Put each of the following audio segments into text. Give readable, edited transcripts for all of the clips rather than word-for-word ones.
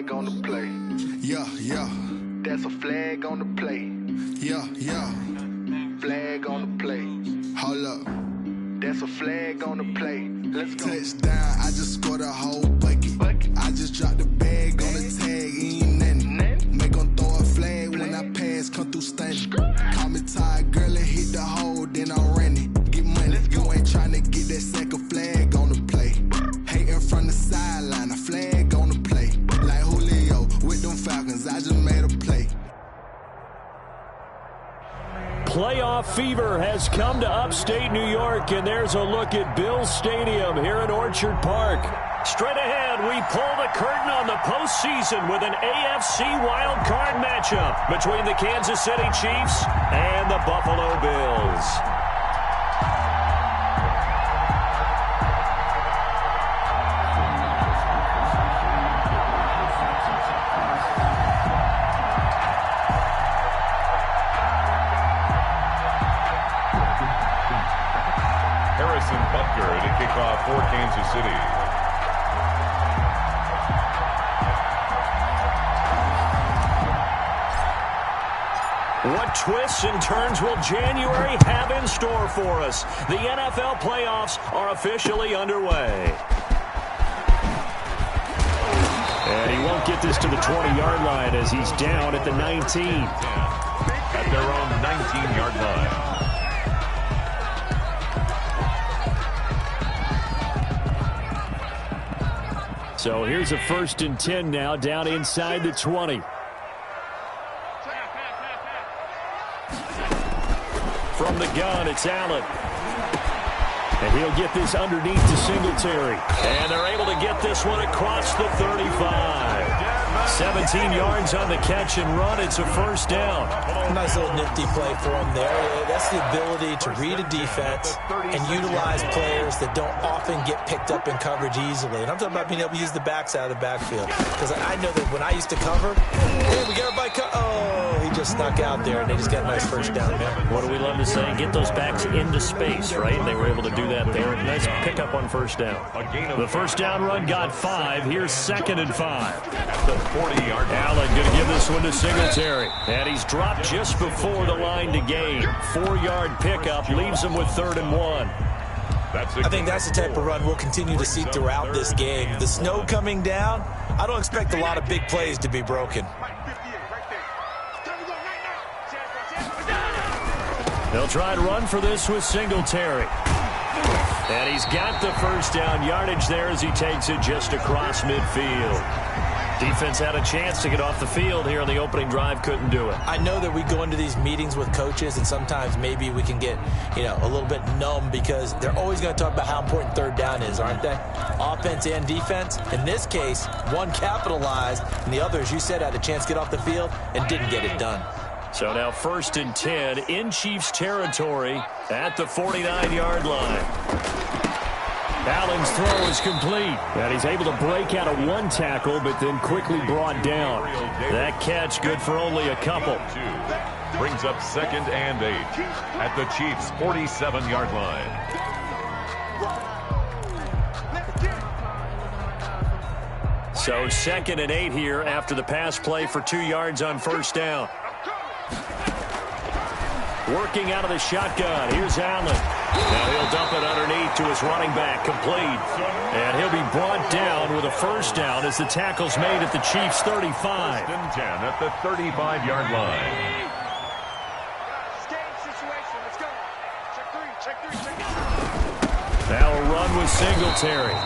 flag on the play. Yeah, yeah. That's a flag on the play. Yeah, yeah. Flag on the play. Hold up. That's a flag on the play. Let's go. Touchdown, I just scored a whole bucket. I just dropped the bag on the tag, ain't nothing. Make 'em throw a flag when I pass, come through stunning. Call me tired, girl, and hit the hole, then I'm running. Get money, you ain't tryna get that second flag on the play. Hating from the sideline, a flag on the play. Like Julio with them Falcons, I just made a play. Playoff fever has come to upstate New York, and there's a look at Bills Stadium here in Orchard Park. Straight ahead, we pull the curtain on the postseason with an AFC wildcard matchup between the Kansas City Chiefs and the Buffalo Bills. To kick off for Kansas City. What twists and turns will January have in store for us? The NFL playoffs are officially underway. And he won't get this to the 20-yard line as he's down at the 19. At their own 19-yard line. So here's a 1st and 10 now, down inside the 20. From the gun, it's Allen. And he'll get this underneath to Singletary. And they're able to get this one across the 35. 17 yards on the catch and run. It's a 1st down. Nice little nifty play for him there. That's the ability to read a defense and utilize players that don't often get picked up in coverage easily. And I'm talking about being able to use the backs out of the backfield. Because I know that when I used to cover, hey, we got everybody oh, he just snuck out there, and they just got a nice 1st down there. What do we love to say? Get those backs into space, right? And they were able to do that there. Nice pickup on 1st down. The 1st down run got 5. Here's 2nd and 5. At the 40-yard line. Allen going to give this one to Singletary. And he's dropped just before the line to gain. 4-yard pickup leaves him with 3rd and 1. I think that's the type of run we'll continue to see throughout this game. The snow coming down, I don't expect a lot of big plays to be broken. They'll try to run for this with Singletary. And he's got the 1st down yardage there as he takes it just across midfield. Defense had a chance to get off the field here on the opening drive, couldn't do it. I know that we go into these meetings with coaches, and sometimes maybe we can get, a little bit numb because they're always going to talk about how important 3rd down is, aren't they? Offense and defense. In this case, one capitalized, and the other, as you said, had a chance to get off the field and didn't get it done. So now 1st and 10 in Chiefs territory at the 49-yard line. Allen's throw is complete. And he's able to break out of one tackle, but then quickly brought down. That catch good for only a couple. Brings up 2nd and 8 at the Chiefs' 47-yard line. So 2nd and 8 here after the pass play for 2 yards on 1st down. Working out of the shotgun. Here's Allen. Now he'll dump it underneath to his running back. Complete. And he'll be brought down with a 1st down as the tackle's made at the Chiefs' 35. 1st and 10 at the 35-yard line. Now a run with Singletary.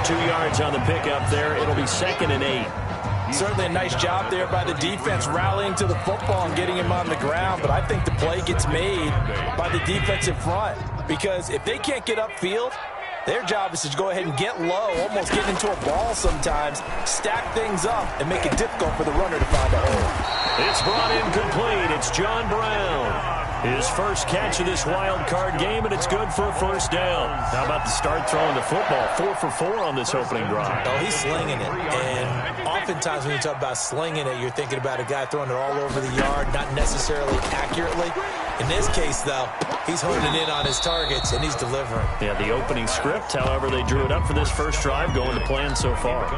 2 yards on the pickup there. It'll be 2nd and 8. Certainly a nice job there by the defense rallying to the football and getting him on the ground, but I think the play gets made by the defensive front because if they can't get upfield, their job is to go ahead and get low, almost get into a ball sometimes, stack things up, and make it difficult for the runner to find a hole. It's brought in complete. It's John Brown. His first catch of this wild card game, and it's good for a 1st down. How about the start throwing the football? 4 for 4 on this opening drive. Oh, he's slinging it. And oftentimes when you talk about slinging it, you're thinking about a guy throwing it all over the yard, not necessarily accurately. In this case, though, he's honing in on his targets, and he's delivering. Yeah, the opening script, however, they drew it up for this first drive, going to plan so far.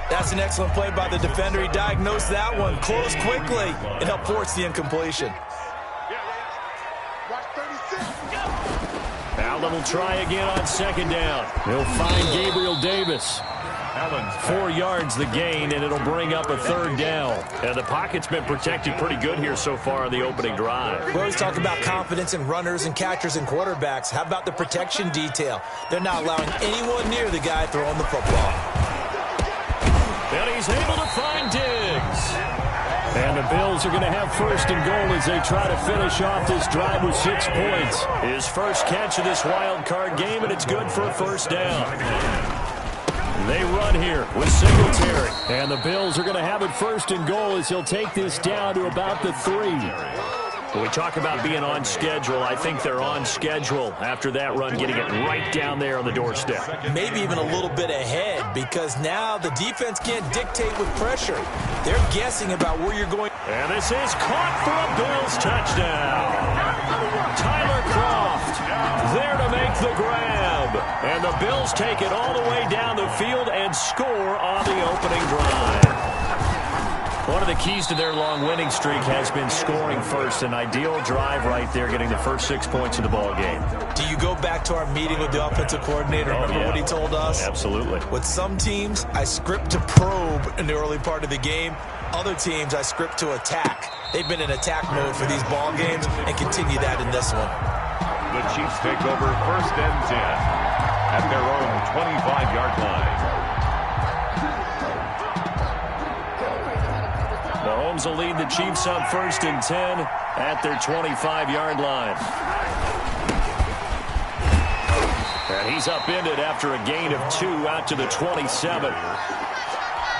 That's an excellent play by the defender. He diagnosed that one, closed quickly, and helped force the incompletion. Allen will try again on second down. He'll find Gabriel Davis. 4 yards the gain, and it'll bring up a third down. And the pocket's been protected pretty good here so far on the opening drive. We always talk about confidence in runners and catchers and quarterbacks. How about the protection detail? They're not allowing anyone near the guy throwing the football. And he's able to find Diggs. And the Bills are going to have first and goal as they try to finish off this drive with 6 points. His first catch of this wild card game, and it's good for a first down. They run here with Singletary. And the Bills are going to have it first and goal as he'll take this down to about the 3. When we talk about being on schedule, I think they're on schedule after that run, getting it right down there on the doorstep. Maybe even a little bit ahead, because now the defense can't dictate with pressure. They're guessing about where you're going. And this is caught for a Bills touchdown. Tyler Kroft there to make the grab. And the Bills take it all the way down the field and score on the opening drive. One of the keys to their long winning streak has been scoring first. An ideal drive right there, getting the first 6 points of the ball game. Do you go back to our meeting with the offensive coordinator? Remember what he told us? Absolutely. With some teams, I script to probe in the early part of the game. Other teams, I script to attack. They've been in attack mode for these ball games and continue that in this one. The Chiefs take over first and 10 at their own 25-yard line. Mahomes will lead the Chiefs on first and 10 at their 25-yard line. And he's upended after a gain of 2 out to the 27.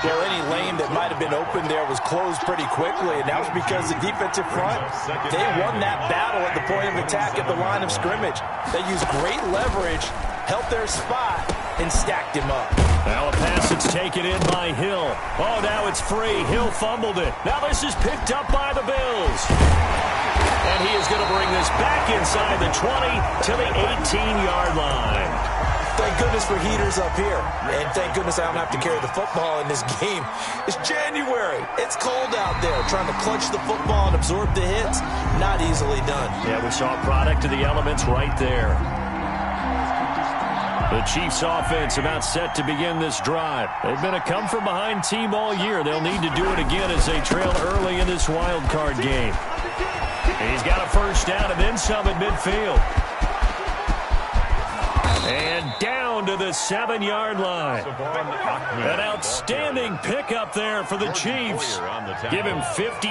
Well, any lane that might have been open there was closed pretty quickly, and that was because the defensive front, they won that battle at the point of attack at the line of scrimmage. They used great leverage, held their spot, and stacked him up. Now a pass that's taken in by Hill. Oh, now it's free. Hill fumbled it. Now this is picked up by the Bills. And he is going to bring this back inside the 20 to the 18-yard line. Thank goodness for heaters up here. And thank goodness I don't have to carry the football in this game. It's January. It's cold out there. Trying to clutch the football and absorb the hits, not easily done. Yeah, we saw a product of the elements right there. The Chiefs offense about set to begin this drive. They've been a come-from-behind team all year. They'll need to do it again as they trail early in this wild card game. And he's got a first down and then some at midfield. And down to the 7-yard line. An outstanding pickup there for the Chiefs. Give him 58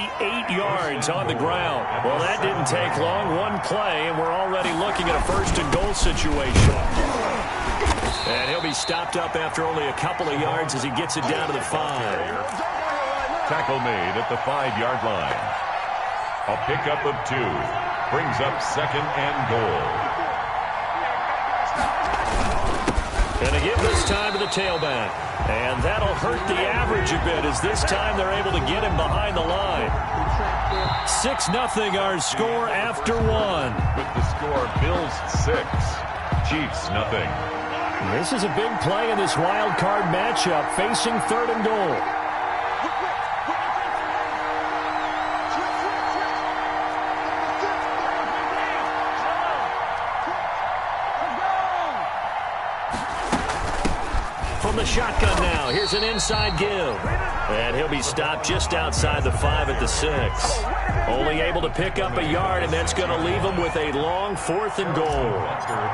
yards on the ground. Well, that didn't take long. One play, and we're already looking at a first and goal situation. And he'll be stopped up after only a couple of yards as he gets it down to the 5. Tackle made at the 5-yard line. A pickup of 2 brings up second and goal. And they give this time to the tailback. And that'll hurt the average a bit as this time they're able to get him behind the line. 6-0 our score after 1. With the score, Bills 6, Chiefs 0. This is a big play in this wild card matchup, facing third and goal. From the shotgun now, here's an inside give. And he'll be stopped just outside the 5 at the 6. Only able to pick up a yard, and that's going to leave him with a long 4th and goal.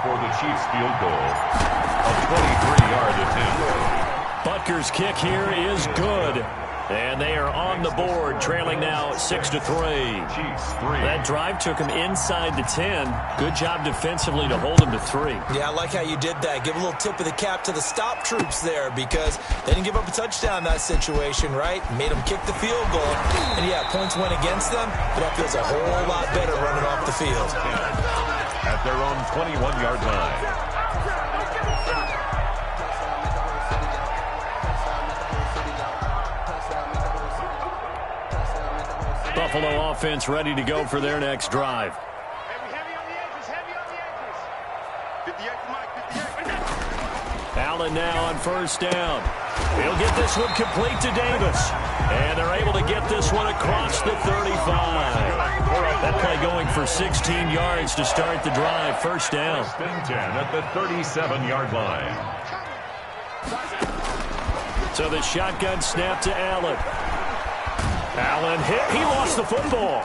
For the Chiefs field goal, a 23-yard attempt. Butker's kick here is good. And they are on the board, trailing now 6-3. Chiefs 3. That drive took him inside the 10. Good job defensively to hold him to 3. Yeah, I like how you did that. Give a little tip of the cap to the stop troops there, because they didn't give up a touchdown in that situation, right? Made them kick the field goal. And, yeah, points went against them, but that feels a whole lot better running off the field. At their own 21-yard line. Buffalo offense ready to go for their next drive. Allen now on first down. He'll get this one complete to Davis. And they're able to get this one across the 35. That play going for 16 yards to start the drive. First down. First and 10 at the 37-yard line. So the shotgun snap to Allen. Allen hit. He lost the football.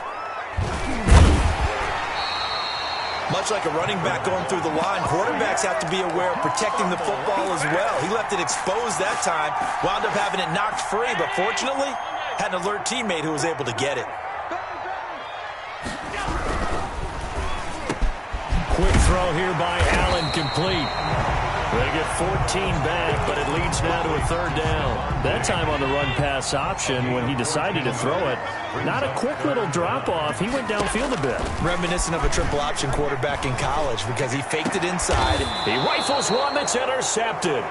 Much like a running back going through the line, quarterbacks have to be aware of protecting the football as well. He left it exposed that time, wound up having it knocked free, but fortunately, had an alert teammate who was able to get it. Quick throw here by Allen, complete. They get 14 back, but it leads now to a third down. That time on the run-pass option when he decided to throw it. Not a quick little drop-off. He went downfield a bit. Reminiscent of a triple-option quarterback in college because he faked it inside. He rifles one that's intercepted.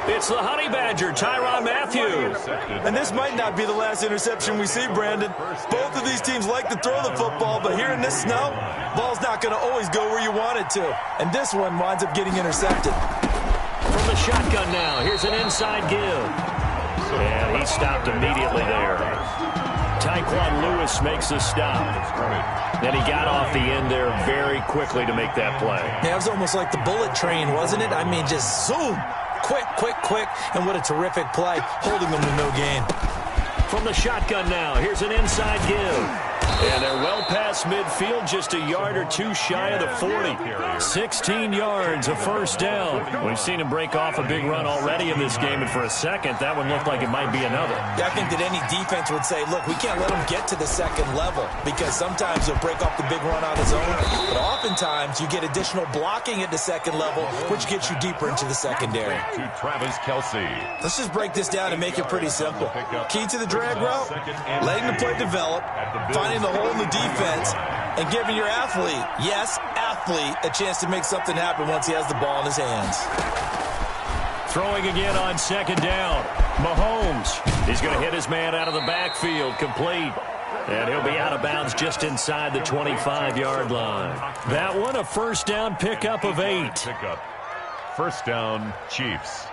It's the Honey Badger, Tyrann Mathieu. And this might not be the last interception we see, Brandon. Both of these teams like to throw the football, but here in this snow, ball's not going to always go where you want it to. And this one winds up getting intercepted. From the shotgun now, here's an inside give. And he stopped immediately there. Tyquan Lewis makes the stop. Then he got off the end there very quickly to make that play. Yeah, it was almost like the bullet train, wasn't it? I mean, just zoom. Quick, quick, quick. And what a terrific play, holding them to no gain. From the shotgun now, here's an inside give. And they're well past midfield, just a yard or two shy of the 40. 16 yards, a first down. We've seen him break off a big run already in this game, and for a second, that one looked like it might be another. Yeah, I think that any defense would say, look, we can't let him get to the second level because sometimes he'll break off the big run on his own, but oftentimes you get additional blocking at the second level, which gets you deeper into the secondary. To Travis Kelce. Let's just break this down and make it pretty simple. Key to the drag route, letting the play develop, finding the hole in the defense, and giving your athlete, yes, athlete, a chance to make something happen once he has the ball in his hands. Throwing again on second down. Mahomes. He's going to hit his man out of the backfield, complete. And he'll be out of bounds just inside the 25-yard line. That one, a first down pickup of 8. Pickup. First down, Chiefs.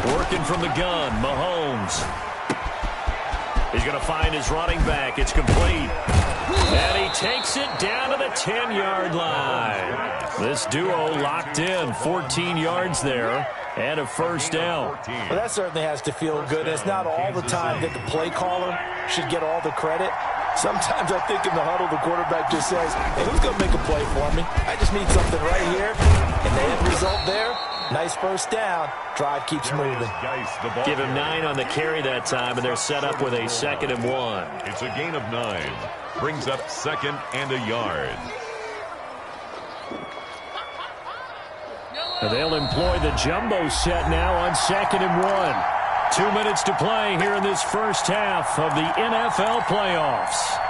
Working from the gun, Mahomes. He's going to find his running back. It's complete. And he takes it down to the 10-yard line. This duo locked in, 14 yards there, and a first down. Well, that certainly has to feel good. It's not all the time that the play caller should get all the credit. Sometimes I think in the huddle, the quarterback just says, hey, who's going to make a play for me? I just need something right here. And the end result there, nice first down. Drive keeps moving. Give him 9 on the carry that time, and they're set up with a 2nd and 1. It's a gain of 9. Brings up 2nd and a yard. And they'll employ the jumbo set now on 2nd and 1. 2 minutes to play here in this first half of the NFL playoffs.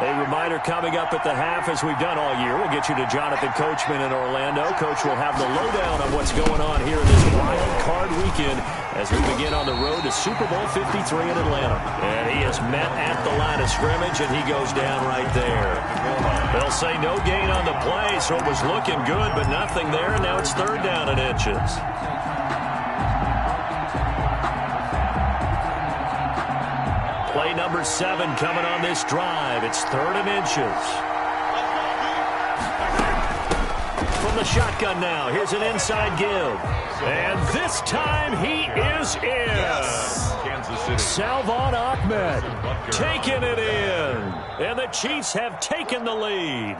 A reminder coming up at the half, as we've done all year. We'll get you to Jonathan Coachman in Orlando. Coach will have the lowdown on what's going on here in this wild card weekend as we begin on the road to Super Bowl 53 in Atlanta. And he is met at the line of scrimmage, and he goes down right there. They'll say no gain on the play, so it was looking good, but nothing there, and now it's 3rd down and inches. Play number 7 coming on this drive. It's 3rd and inches. From the shotgun now, here's an inside give. And this time he is in. Yes. Kansas City. Salvon Ahmed taking it in. And the Chiefs have taken the lead.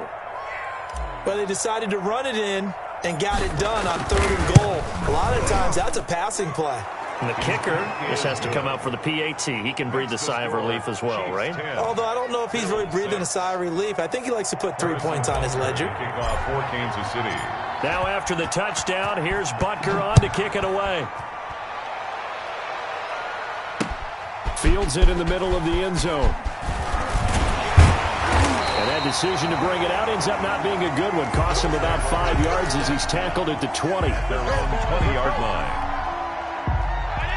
But they decided to run it in and got it done on 3rd and goal. A lot of times that's a passing play. And the kicker, this has to come out for the PAT. He can breathe a sigh of relief as well, right? Although I don't know if he's really breathing a sigh of relief. I think he likes to put 3 points on his ledger. Kickoff for Kansas City. Now after the touchdown, here's Butker on to kick it away. Fields it in the middle of the end zone. Bad decision to bring it out. Ends up not being a good one. Costs him about 5 yards as he's tackled at the 20. Their own 20-yard line.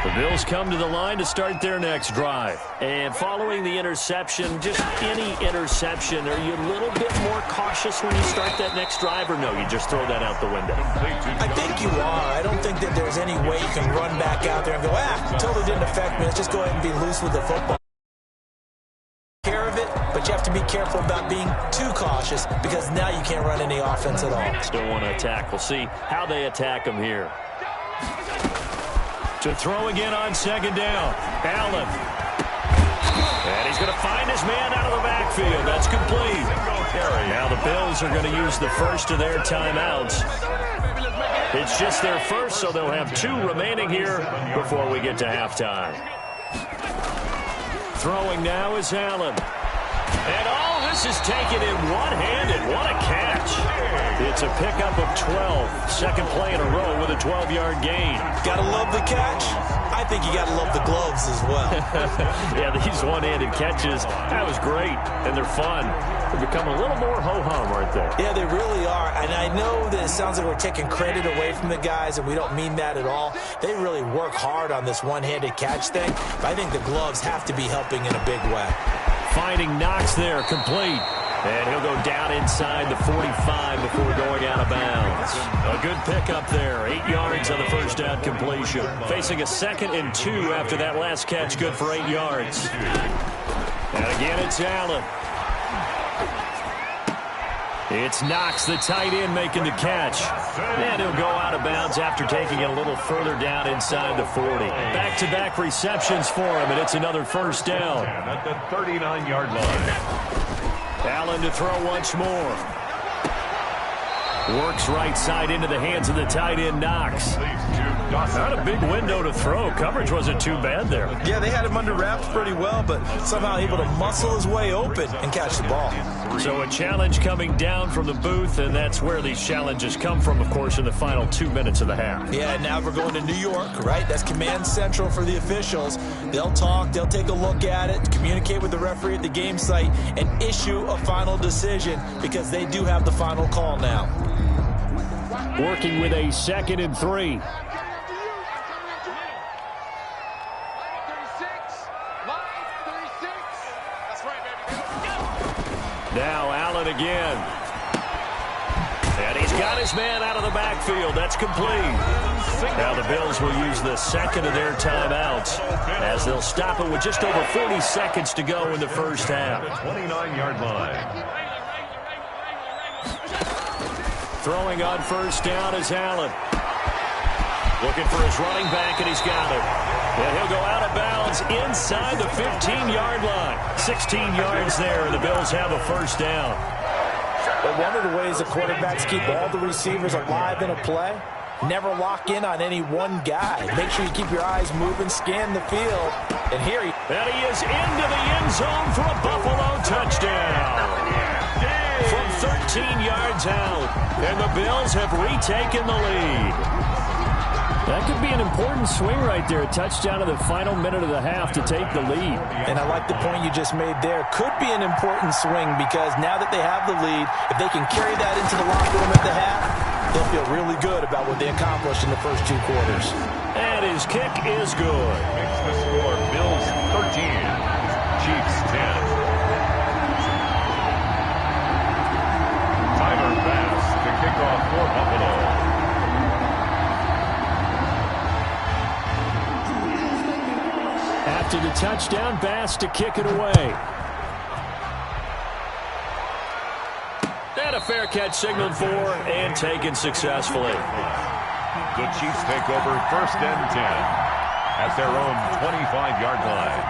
The Bills come to the line to start their next drive. And following the interception, just any interception, are you a little bit more cautious when you start that next drive, or no, you just throw that out the window? I think you are. I don't think that there's any way you can run back out there and go, totally didn't affect me. Let's just go ahead and be loose with the football. Care of it, but you have to be careful about being too cautious because now you can't run any offense at all. Still want to attack. We'll see how they attack him here. To throw again on second down. Allen. And he's going to find his man out of the backfield. That's complete. Now the Bills are going to use the first of their timeouts. It's just their first, so they'll have 2 remaining here before we get to halftime. Throwing now is Allen. And this is taken in one-handed. What a catch. It's a pickup of 12. Second play in a row with a 12-yard gain. Gotta love the catch. I think you gotta love the gloves as well. Yeah, these one-handed catches, that was great, and they're fun. They're becoming a little more ho-hum, aren't they? Yeah, they really are. And I know that it sounds like we're taking credit away from the guys, and we don't mean that at all. They really work hard on this one-handed catch thing, but I think the gloves have to be helping in a big way. Finding Knox there, complete. And he'll go down inside the 45 before going out of bounds. A good pickup there. 8 yards on the first down completion. Facing a 2nd and 2 after that last catch, good for 8 yards. And again, it's Allen. It's Knox, the tight end, making the catch. And he'll go out of bounds after taking it a little further down inside the 40. Back-to-back receptions for him, and it's another first down. At the 39-yard line. Allen to throw once more. Works right side into the hands of the tight end, Knox. Not a big window to throw. Coverage wasn't too bad there. Yeah, they had him under wraps pretty well, but somehow able to muscle his way open and catch the ball. So a challenge coming down from the booth, and that's where these challenges come from, of course, in the final 2 minutes of the half. Yeah, now we're going to New York, right? That's command central for the officials. They'll talk, they'll take a look at it, communicate with the referee at the game site, and issue a final decision because they do have the final call now. Working with a 2nd and 3. Now Allen again. And he's got his man out of the backfield. That's complete. Now the Bills will use the 2nd of their timeouts as they'll stop it with just over 40 seconds to go in the first half. 29-yard line. Throwing on first down is Allen. Looking for his running back, and he's got it. And he'll go out of bounds inside the 15-yard line. 16 yards there, and the Bills have a first down. But one of the ways the quarterbacks keep all the receivers alive in a play, never lock in on any one guy. Make sure you keep your eyes moving, scan the field. And here he is into the end zone for a Buffalo touchdown. From 13 yards out, and the Bills have retaken the lead. That could be an important swing right there. A touchdown in the final minute of the half to take the lead. And I like the point you just made there. Could be an important swing because now that they have the lead, if they can carry that into the locker room at the half, they'll feel really good about what they accomplished in the first 2 quarters. And his kick is good. Makes the score Bills 13, Chiefs 10. Tyler Bass to kick off for Buffalo. After the touchdown, Bass to kick it away. And a fair catch signaled for and taken successfully. The Chiefs take over 1st and 10 at their own 25-yard line.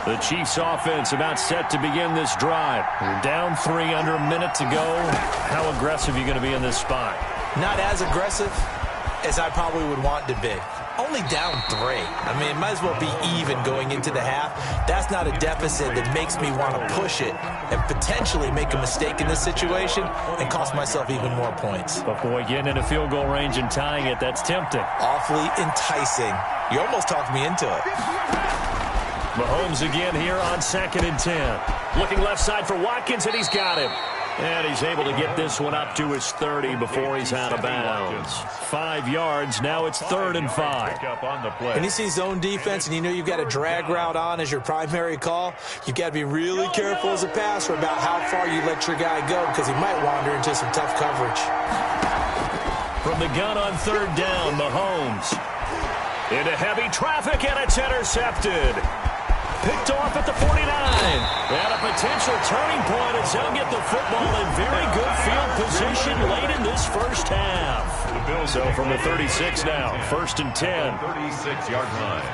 The Chiefs offense about set to begin this drive. They're down 3 under a minute to go. How aggressive are you going to be in this spot? Not as aggressive as I probably would want to be. Only down 3. I mean, it might as well be even going into the half. That's not a deficit that makes me want to push it and potentially make a mistake in this situation and cost myself even more points. But boy, getting into field goal range and tying it, that's tempting. Awfully enticing. You almost talked me into it. Mahomes again here on 2nd and 10. Looking left side for Watkins, and he's got him. And he's able to get this one up to his 30 before he's out of bounds. 5 yards. Now it's 3rd and 5. And you see zone defense, and you know you've got a drag route on as your primary call. You've got to be really careful as a passer about how far you let your guy go, because he might wander into some tough coverage. From the gun on 3rd down, Mahomes. Into heavy traffic, and it's intercepted. Picked off at the 49. And a potential turning point as they'll get the football in very good field position late in this first half. So from the 36 now, 1st and 10. 36-yard line.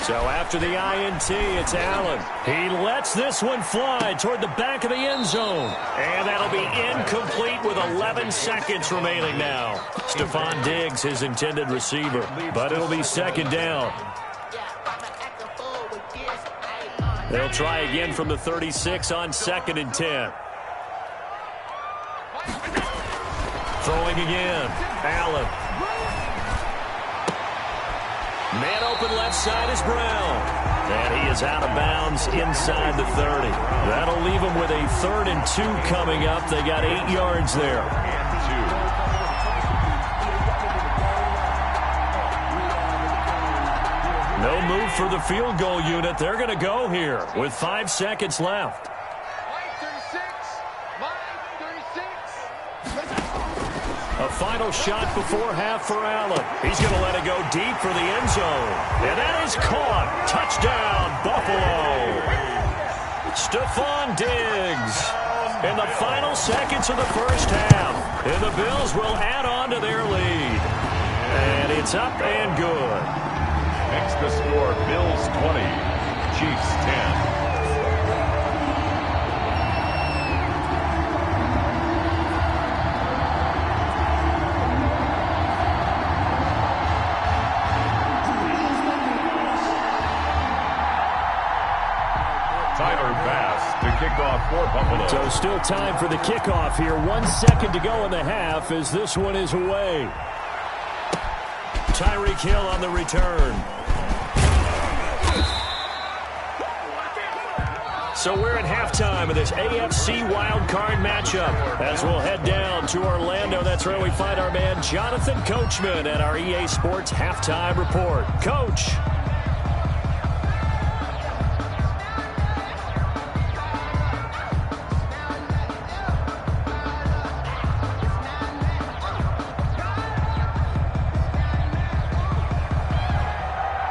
So after the INT, it's Allen. He lets this one fly toward the back of the end zone. And that'll be incomplete with 11 seconds remaining now. Stephon Diggs, his intended receiver. But it'll be 2nd down. They'll try again from the 36 on 2nd and 10. Throwing again. Allen. Man open left side is Brown. And he is out of bounds inside the 30. That'll leave him with a 3rd and 2 coming up. They got 8 yards there. No move for the field goal unit. They're going to go here with 5 seconds left. A final shot before half for Allen. He's going to let it go deep for the end zone. And that is caught. Touchdown, Buffalo. Stephon Diggs. In the final seconds of the first half. And the Bills will add on to their lead. And it's up and good. Makes the score Bills 20, Chiefs 10. Tyler Bass to kick off for Buffalo. So still time for the kickoff here. 1 second to go in the half as this one is away. Tyreek Hill on the return. So we're at halftime of this AFC Wildcard matchup. As we'll head down to Orlando, that's where we find our man Jonathan Coachman at our EA Sports Halftime Report. Coach.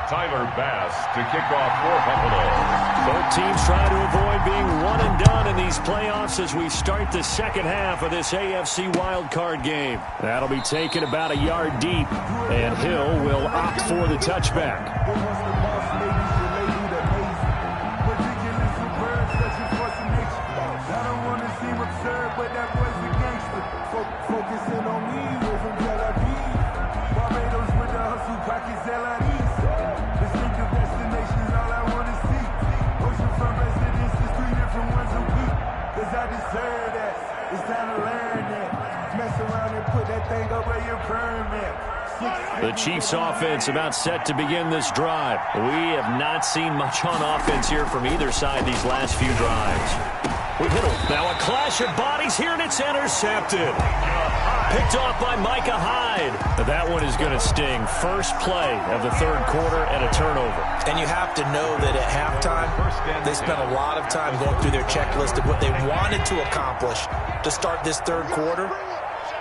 Tyler Bass to kick off for Buffalo. Both teams try to avoid being one and done in these playoffs as we start the second half of this AFC wildcard game. That'll be taken about a yard deep, and Hill will opt for the touchback. The Chiefs offense about set to begin this drive. We have not seen much on offense here from either side these last few drives. We've hit him. Now a clash of bodies here, and it's intercepted. Picked off by Micah Hyde. That one is going to sting. First play of the third quarter and a turnover. And you have to know that at halftime, they spent a lot of time going through their checklist of what they wanted to accomplish to start this third quarter.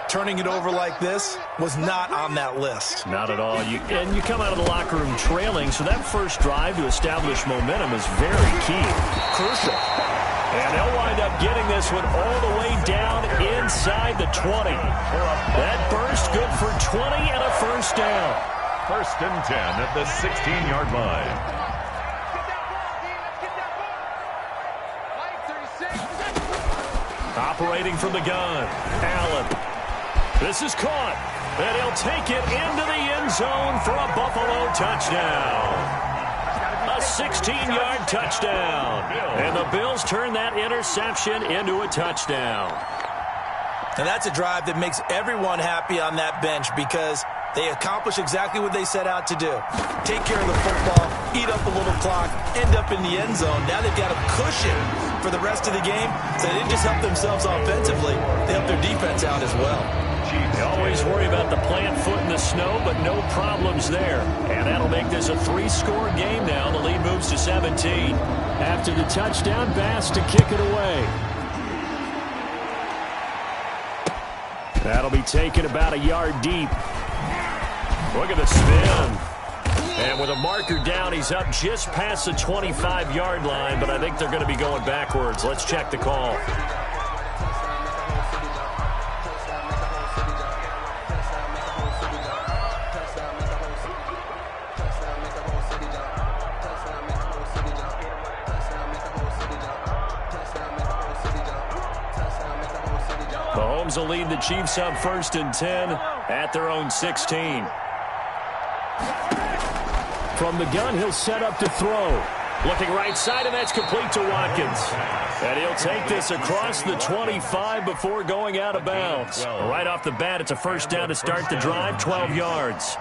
Turning it over like this was not on that list. Not at all. And you come out of the locker room trailing, so that first drive to establish momentum is very key. Crucial. And they'll wind up getting this one all the way down inside the 20. That burst good for 20 and a first down. 1st and 10 at the 16-yard line. Operating from the gun, Allen. This is caught, and he'll take it into the end zone for a Buffalo touchdown. A 16-yard touchdown. And the Bills turn that interception into a touchdown. And that's a drive that makes everyone happy on that bench because They accomplish exactly what they set out to do. Take care of the football, eat up a little clock, end up in the end zone. Now they've got a cushion for the rest of the game. So they didn't just help themselves offensively, they helped their defense out as well. You always worry about the plant foot in the snow, but no problems there. And that'll make this a 3-score game now. The lead moves to 17. After the touchdown, Bass to kick it away. That'll be taken about a yard deep. Look at the spin. And with a marker down, he's up just past the 25-yard line, but I think they're going to be going backwards. Let's check the call. Mahomes will lead the Chiefs up 1st and 10 at their own 16. From the gun, he'll set up to throw. Looking right side, and that's complete to Watkins. And he'll take this across the 25 before going out of bounds. Right off the bat, it's a first down to start the drive, 12 yards.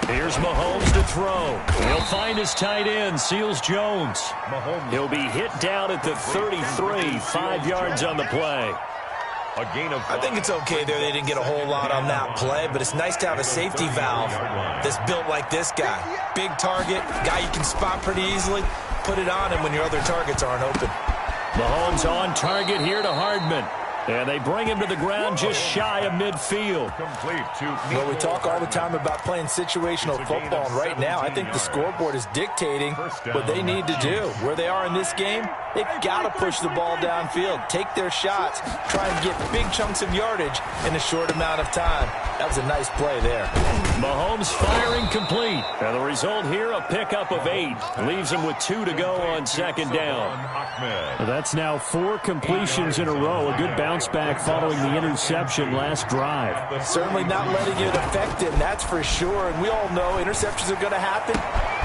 Here's Mahomes to throw. He'll find his tight end, Seals Jones. He'll be hit down at the 33, 5 yards on the play. I think it's okay there. They didn't get a whole lot on that play, but it's nice to have a safety valve that's built like this guy. Big target, guy you can spot pretty easily. Put it on him when your other targets aren't open. Mahomes on target here to Hardman. And they bring him to the ground just shy of midfield. Well, we talk all the time about playing situational football, and right now I think the scoreboard is dictating what they need to do. Where they are in this game, they've got to push the ball downfield, take their shots, try and get big chunks of yardage in a short amount of time. That was a nice play there. Mahomes firing complete. And the result here, a pickup of 8. Leaves him with 2 to go on 2nd down. That's now 4 completions in a row. A good bounce back following the interception last drive. Certainly not letting it affect him, that's for sure. And we all know interceptions are going to happen.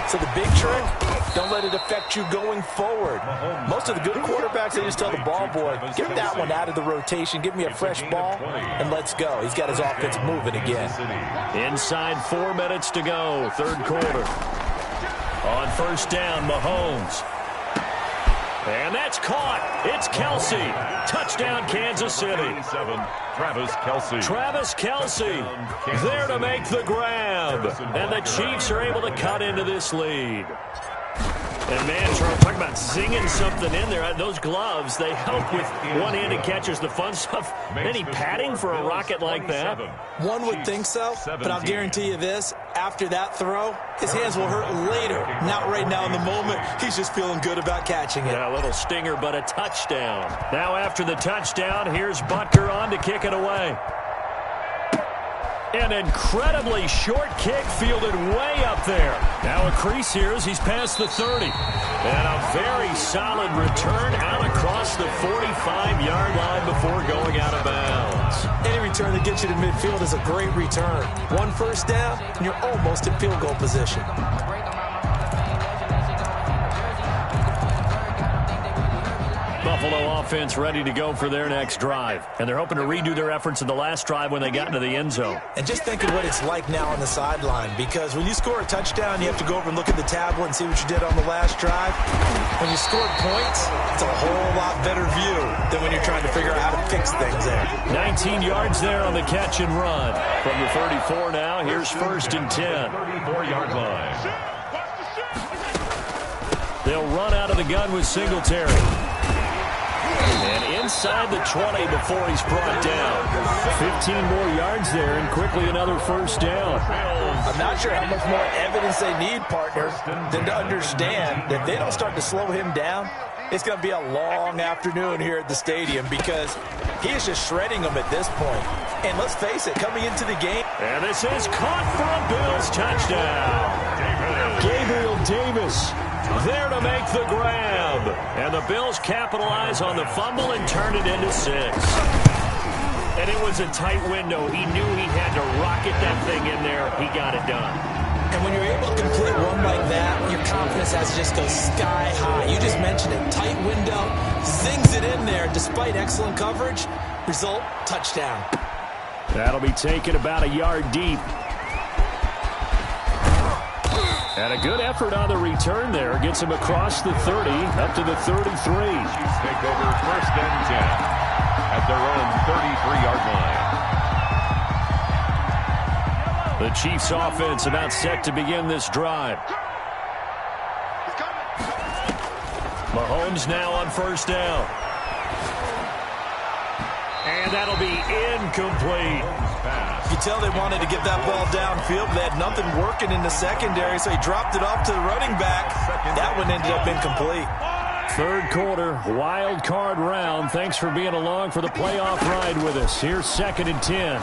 So the big trick, don't let it affect you going forward. Most of the good quarterbacks, they just tell the ball boy, get that one out of the rotation, give me a fresh ball, and let's go. He's got his offense moving again. Inside 4 minutes to go, 3rd quarter. On 1st down, Mahomes. And that's caught. It's Kelsey. Touchdown, Kansas City. Travis Kelsey there to make the grab. And the Chiefs are able to cut into this lead. And, man, Charles, talking about zinging something in there. Those gloves, they help with one-handed catches, the fun stuff. Any padding for a rocket like that? One would think so, but I'll guarantee you this. After that throw, his hands will hurt later. Not right now in the moment. He's just feeling good about catching it. Yeah, a little stinger, but a touchdown. Now after the touchdown, here's Butker on to kick it away. An incredibly short kick fielded way up there. Now a crease here as he's past the 30. And a very solid return out across the 45-yard line before going out of bounds. Any return that gets you to midfield is a great return. 1 first down, and you're almost in field goal position. Buffalo offense ready to go for their next drive. And they're hoping to redo their efforts in the last drive when they got into the end zone. And just think of what it's like now on the sideline, because when you score a touchdown, you have to go over and look at the tablet and see what you did on the last drive. When you scored points, it's a whole lot better view than when you're trying to figure out how to fix things there. 19 yards there on the catch and run. From the 34 now, here's 1st and 10. 34-yard line. They'll run out of the gun with Singletary. And inside the 20 before he's brought down. 15 more yards there and quickly another 1st down. I'm not sure how much more evidence they need, partner, than to understand that if they don't start to slow him down, it's going to be a long afternoon here at the stadium, because he is just shredding them at this point. And let's face it, coming into the game. And this is caught for a Bills touchdown. Gabriel Davis there to make the grab. And the Bills capitalize on the fumble and turn it into 6. And it was a tight window. He knew he had to rocket that thing in there. He got it done. And when you're able to complete one like that, your confidence has to just go sky high. You just mentioned it. Tight window, zings it in there despite excellent coverage. Result, touchdown. That'll be taken about a yard deep. And a good effort on the return there. Gets him across the 30, up to the 33. Chiefs take over 1st and 10 at their own 33-yard line. The Chiefs offense about set to begin this drive. Mahomes now on 1st down. And that'll be incomplete. You can tell they wanted to get that ball downfield, but they had nothing working in the secondary, so he dropped it off to the running back. That one ended up incomplete. 3rd quarter, wild card round. Thanks for being along for the playoff ride with us. Here's 2nd and 10.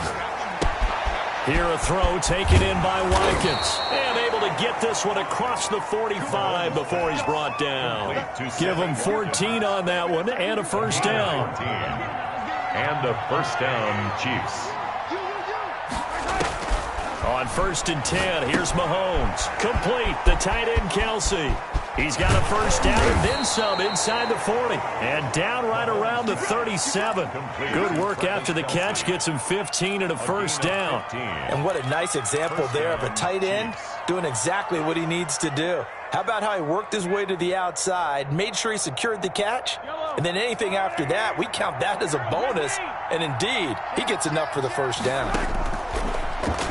Here a throw taken in by Watkins. And able to get this one across the 45 before he's brought down. Give him 14 on that one and a 1st down. And a 1st down, Chiefs. On 1st and 10, here's Mahomes. Complete, the tight end Kelsey. He's got a 1st down and then some inside the 40. And down right around the 37. Good work after the catch. Gets him 15 and a 1st down. And what a nice example there of a tight end doing exactly what he needs to do. How about how he worked his way to the outside, made sure he secured the catch, and then anything after that, we count that as a bonus. And indeed, he gets enough for the 1st down.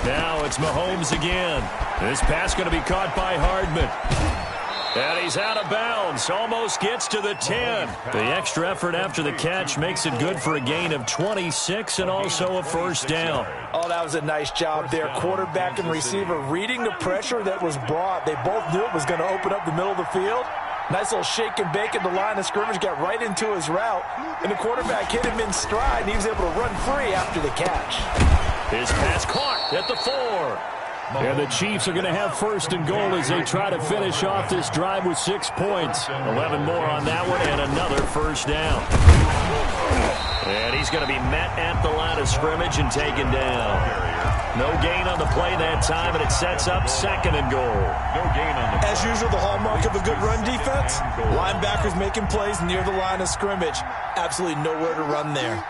Now it's Mahomes again. This pass going to be caught by Hardman. And he's out of bounds. Almost gets to the 10. The extra effort after the catch makes it good for a gain of 26 and also a 1st down. Oh, that was a nice job there. Quarterback and receiver reading the pressure that was brought. They both knew it was going to open up the middle of the field. Nice little shake and bake at the line of scrimmage. Got right into his route. And the quarterback hit him in stride, and he was able to run free after the catch. His pass caught at the 4. And the Chiefs are going to have 1st and goal as they try to finish off this drive with 6 points. 11 more on that one and another 1st down. And he's going to be met at the line of scrimmage and taken down. No gain on the play that time, and it sets up 2nd and goal. No gain on the play. As usual, the hallmark of a good run defense, linebackers making plays near the line of scrimmage. Absolutely nowhere to run there.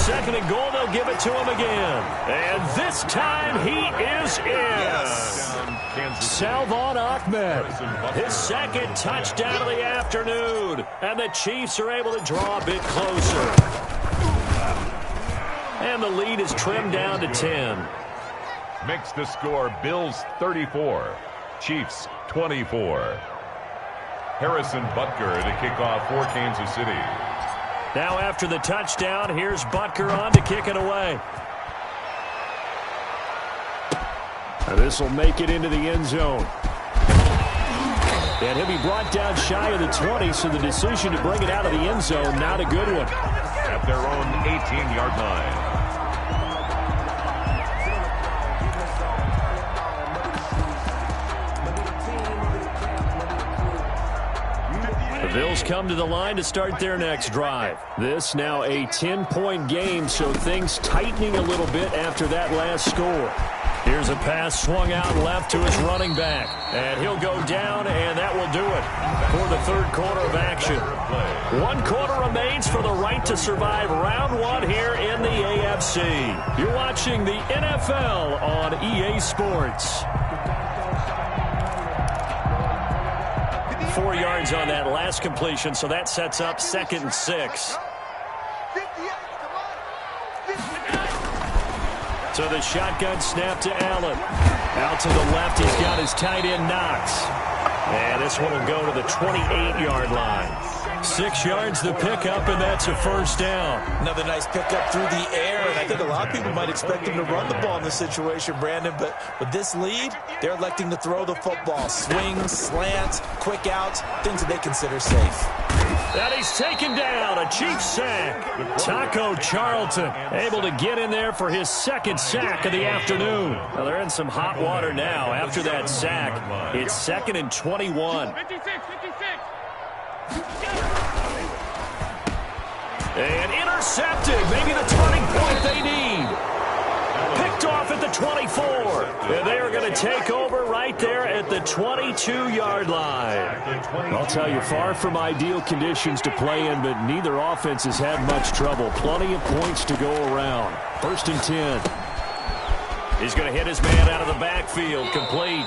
2nd and goal, they'll give it to him again. And this time he is in. Yes. Salvon Ahmed, his 2nd touchdown of the afternoon. And the Chiefs are able to draw a bit closer. And the lead is trimmed down to 10. Makes the score Bills 34, Chiefs 24. Harrison Butker to kick off for Kansas City. Now after the touchdown, here's Butker on to kick it away. And this will make it into the end zone. And he'll be brought down shy of the 20, so the decision to bring it out of the end zone, not a good one. At their own 18-yard line. The Bills come to the line to start their next drive. This now a 10-point game, so things tightening a little bit after that last score. Here's a pass swung out left to his running back. And he'll go down, and that will do it for the 3rd quarter of action. 1 quarter remains for the right to survive round 1 here in the AFC. You're watching the NFL on EA Sports. 4 yards on that last completion, so that sets up 2nd and 6. So the shotgun snap to Allen. Out to the left, he's got his tight end Knox. And this one will go to the 28-yard line. 6 yards the pickup, and that's a 1st down. Another nice pickup through the air, and I think a lot of people might expect him to run the ball in this situation, Brandon, but with this lead, they're electing to throw the football. Swings, slants, quick outs, things that they consider safe. And he's taken down, a Chiefs sack. Taco Charlton able to get in there for his 2nd sack of the afternoon. Well, they're in some hot water now after that sack. It's 2nd and 21. 56. And intercepted, maybe the turning point they need. Picked off at the 24. And they are going to take over right there at the 22-yard line. I'll tell you, far from ideal conditions to play in, but neither offense has had much trouble. Plenty of points to go around. 1st and 10. He's going to hit his man out of the backfield, complete.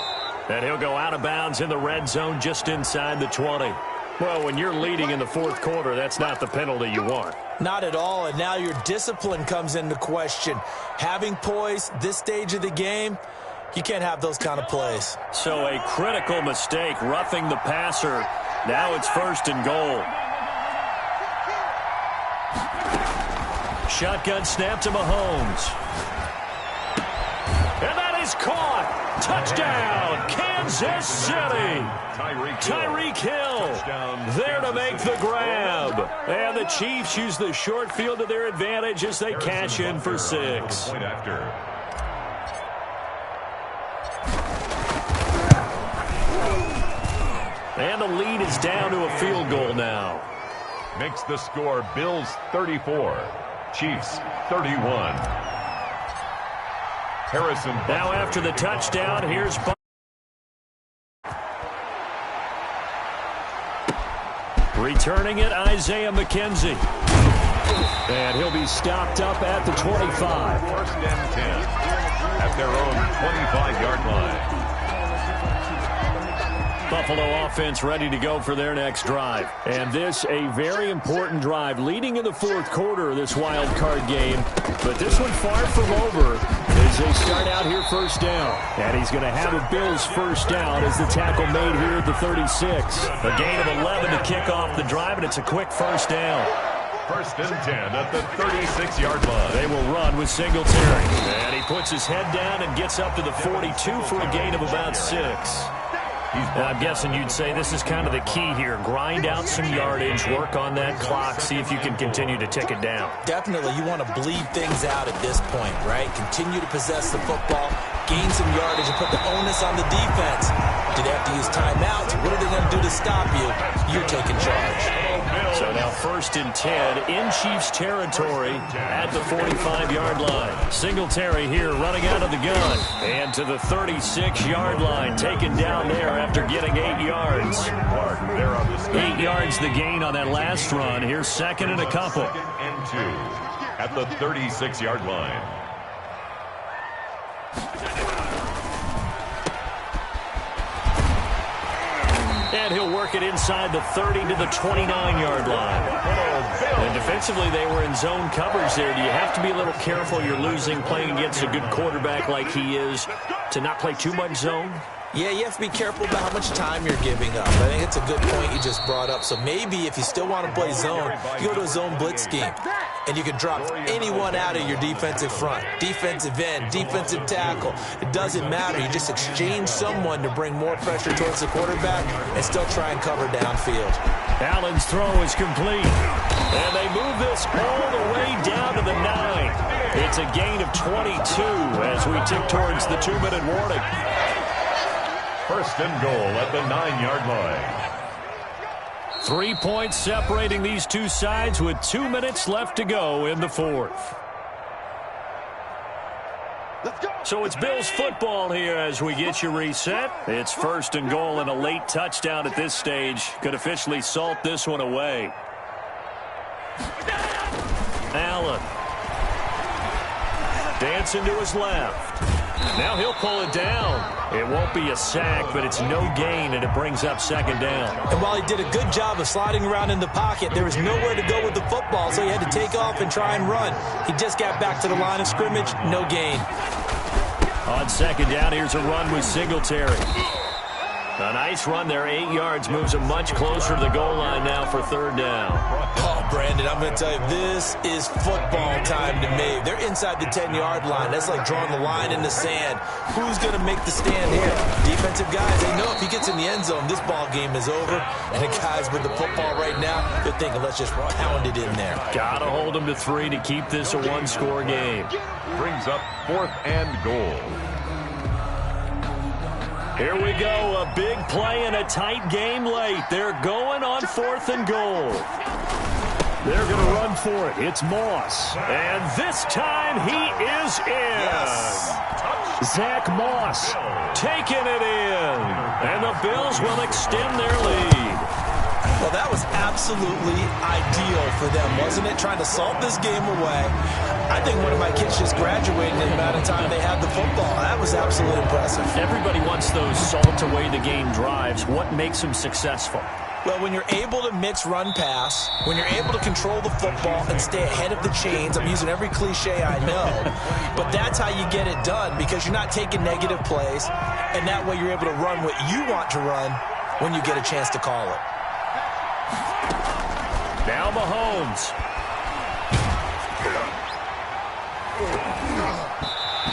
And he'll go out of bounds in the red zone just inside the 20. Well, when you're leading in the 4th quarter, that's not the penalty you want. Not at all, and now your discipline comes into question. Having poise this stage of the game, you can't have those kind of plays. So a critical mistake, roughing the passer. Now it's 1st and goal. Shotgun snap to Mahomes. And that is caught. Touchdown, Kansas City. Tyreek Hill there to make the grab. And the Chiefs use the short field to their advantage as they cash in for 6. And the lead is down to a field goal now. Makes the score Bills 34, Chiefs 31. Harrison. Now after the touchdown, here's returning it, Isaiah McKenzie. And he'll be stopped up at the 25. 1st and 10 at their own 25-yard line. Buffalo offense ready to go for their next drive. And this a very important drive leading in the 4th quarter of this wild card game. But this one far from over as they start out here 1st down. And he's going to have a Bills 1st down as the tackle made here at the 36. A gain of 11 to kick off the drive, and it's a quick 1st down. 1st and 10 at the 36-yard line. They will run with Singletary. And he puts his head down and gets up to the 42 for a gain of about 6. I'm guessing you'd say this is kind of the key here. Grind out some yardage, work on that clock, see if you can continue to tick it down. Definitely, you want to bleed things out at this point, right? Continue to possess the football, gain some yardage, and put the onus on the defense. Do they have to use timeouts? What are they going to do to stop you? You're taking charge. So now 1st and 10 in Chiefs territory at the 45-yard line. Singletary here running out of the gun. And to the 36-yard line, taken down there after getting 8 yards. 8 yards the gain on that last run. Here's 2nd and a couple. 2nd and 2 at the 36-yard line. And he'll work it inside the 30 to the 29-yard line. And defensively, they were in zone coverage there. Do you have to be a little careful? You're losing playing against a good quarterback like he is to not play too much zone? Yeah, you have to be careful about how much time you're giving up. I think it's a good point you just brought up. So maybe if you still want to play zone, you go to a zone blitz scheme. And you can drop anyone out of your defensive front. Defensive end, defensive tackle. It doesn't matter. You just exchange someone to bring more pressure towards the quarterback and still try and cover downfield. Allen's throw is complete. And they move this all the way down to the 9. It's a gain of 22 as we tick towards the 2-minute warning. 1st and goal at the 9-yard line. 3 points separating these two sides with 2 minutes left to go in the 4th. So it's Bills football here as we get you reset. It's 1st and goal and a late touchdown at this stage could officially salt this one away. Allen. Dancing to his left. Now he'll pull it down. It won't be a sack, but it's no gain, and it brings up 2nd down. And while he did a good job of sliding around in the pocket, there was nowhere to go with the football, so he had to take off and try and run. He just got back to the line of scrimmage, no gain. On 2nd down, here's a run with Singletary. A nice run there, 8 yards, moves him much closer to the goal line now for 3rd down. Oh, Brandon, I'm going to tell you, this is football time to me. They're inside the 10-yard line. That's like drawing the line in the sand. Who's going to make the stand here? Defensive guys, they know if he gets in the end zone, this ball game is over. And the guys with the football right now, they're thinking, let's just pound it in there. Got to hold him to 3 to keep this a one-score game. Brings up 4th and goal. Here we go, a big play and a tight game late. They're going on 4th and goal. They're going to run for it. It's Moss. And this time he is in. Yes. Zach Moss taking it in. the Bills will extend their lead. Well, that was absolutely ideal for them, wasn't it? Trying to salt this game away. I think one of my kids just graduated in the amount of time they had the football. That was absolutely impressive. Everybody wants those salt away the game drives. What makes them successful? Well, when you're able to mix run-pass, when you're able to control the football and stay ahead of the chains, I'm using every cliche I know, but that's how you get it done because you're not taking negative plays, and that way you're able to run what you want to run when you get a chance to call it. Now Mahomes.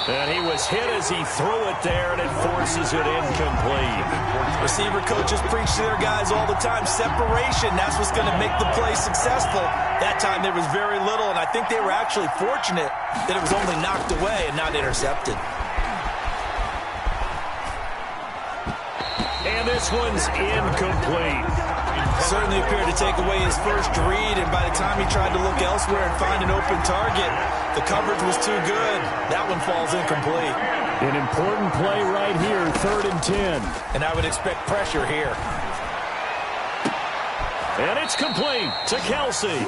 And he was hit as he threw it there, and it forces it incomplete. Receiver coaches preach to their guys all the time. Separation, that's what's going to make the play successful. That time there was very little, and I think they were actually fortunate that it was only knocked away and not intercepted. And this one's incomplete. Certainly appeared to take away his first read, and by the time he tried to look elsewhere and find an open target, the coverage was too good. That one falls incomplete. An important play right here, 3rd and 10. And I would expect pressure here. And it's complete to Kelsey.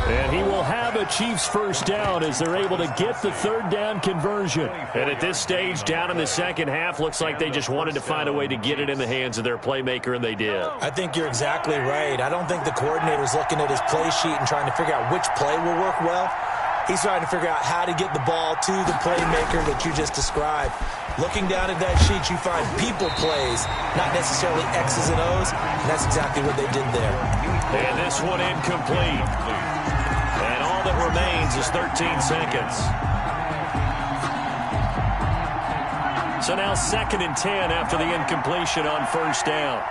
And he will have a Chiefs first down as they're able to get the 3rd down conversion. And at this stage, down in the second half, looks like they just wanted to find a way to get it in the hands of their playmaker, and they did. I think you're exactly right. I don't think the coordinator's looking at his play sheet and trying to figure out which play will work well. He's trying to figure out how to get the ball to the playmaker that you just described. Looking down at that sheet, you find people plays, not necessarily X's and O's, and that's exactly what they did there. And this one incomplete. And all that remains is 13 seconds. So now 2nd and 10 after the incompletion on first down.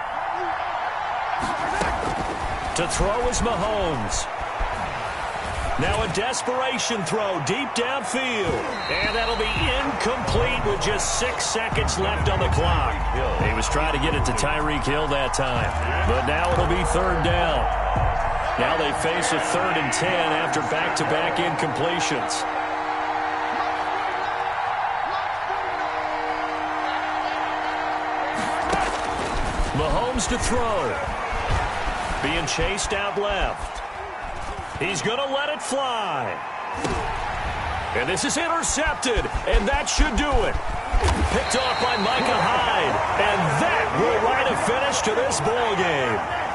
To throw is Mahomes. Now a desperation throw deep downfield. And that'll be incomplete with just 6 seconds left on the clock. He was trying to get it to Tyreek Hill that time. But now it'll be 3rd down. Now they face a 3rd and 10 after back-to-back incompletions. Mahomes to throw. Being chased out left. He's going to let it fly. And this is intercepted, and that should do it. Picked off by Micah Hyde, and that will write a finish to this ball game.